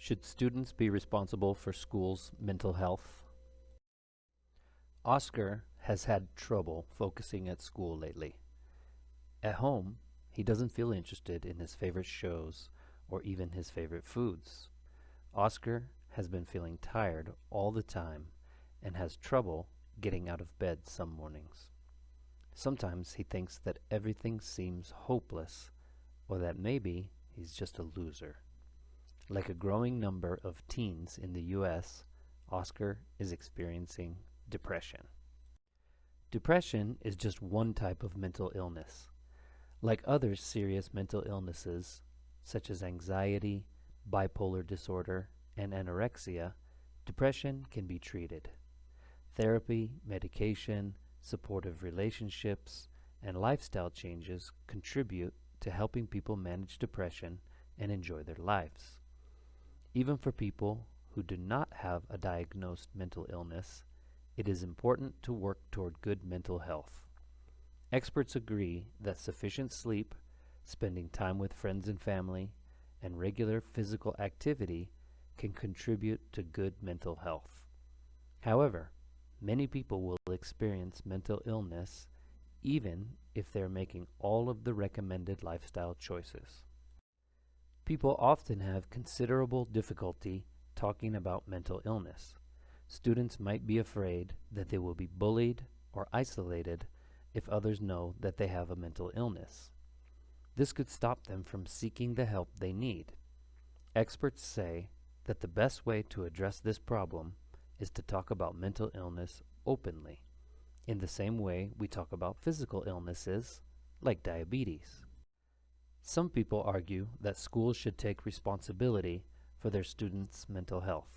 Should students be responsible for schools' mental health? Oscar has had trouble focusing at school lately. At home, he doesn't feel interested in his favorite shows or even his favorite foods. Oscar has been feeling tired all the time and has trouble getting out of bed some mornings. Sometimes he thinks that everything seems hopeless or that maybe he's just a loser. Like a growing number of teens in the U.S., Oscar is experiencing depression. Depression is just one type of mental illness. Like other serious mental illnesses, such as anxiety, bipolar disorder, and anorexia, depression can be treated. Therapy, medication, supportive relationships, and lifestyle changes contribute to helping people manage depression and enjoy their lives. Even for people who do not have a diagnosed mental illness, it is important to work toward good mental health. Experts agree that sufficient sleep, spending time with friends and family, and regular physical activity can contribute to good mental health. However, many people will experience mental illness even if they're making all of the recommended lifestyle choices. People often have considerable difficulty talking about mental illness. Students might be afraid that they will be bullied or isolated if others know that they have a mental illness. This could stop them from seeking the help they need. Experts say that the best way to address this problem is to talk about mental illness openly, in the same way we talk about physical illnesses like diabetes. Some people argue that schools should take responsibility for their students' mental health.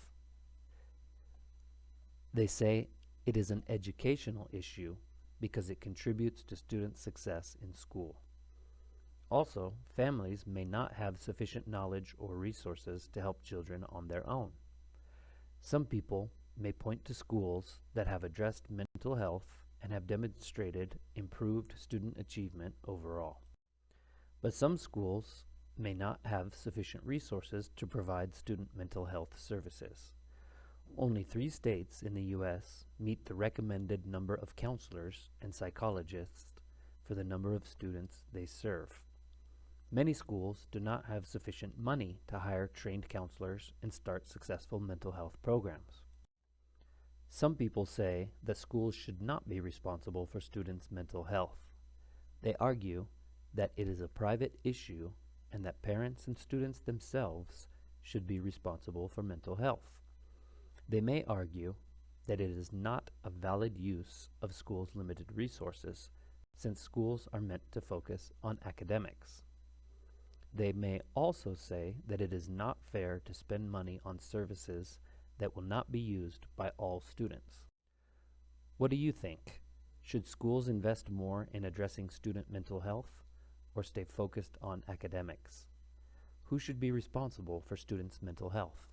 They say it is an educational issue because it contributes to student success in school. Also, families may not have sufficient knowledge or resources to help children on their own. Some people may point to schools that have addressed mental health and have demonstrated improved student achievement overall. But some schools may not have sufficient resources to provide student mental health services. Only 3 states in the U.S. meet the recommended number of counselors and psychologists for the number of students they serve. Many schools do not have sufficient money to hire trained counselors and start successful mental health programs. Some people say that schools should not be responsible for students' mental health. They argue that it is a private issue and that parents and students themselves should be responsible for mental health. They may argue that it is not a valid use of schools' limited resources, since schools are meant to focus on academics. They may also say that it is not fair to spend money on services that will not be used by all students. What do you think? Should schools invest more in addressing student mental health or stay focused on academics? Who should be responsible for students' mental health?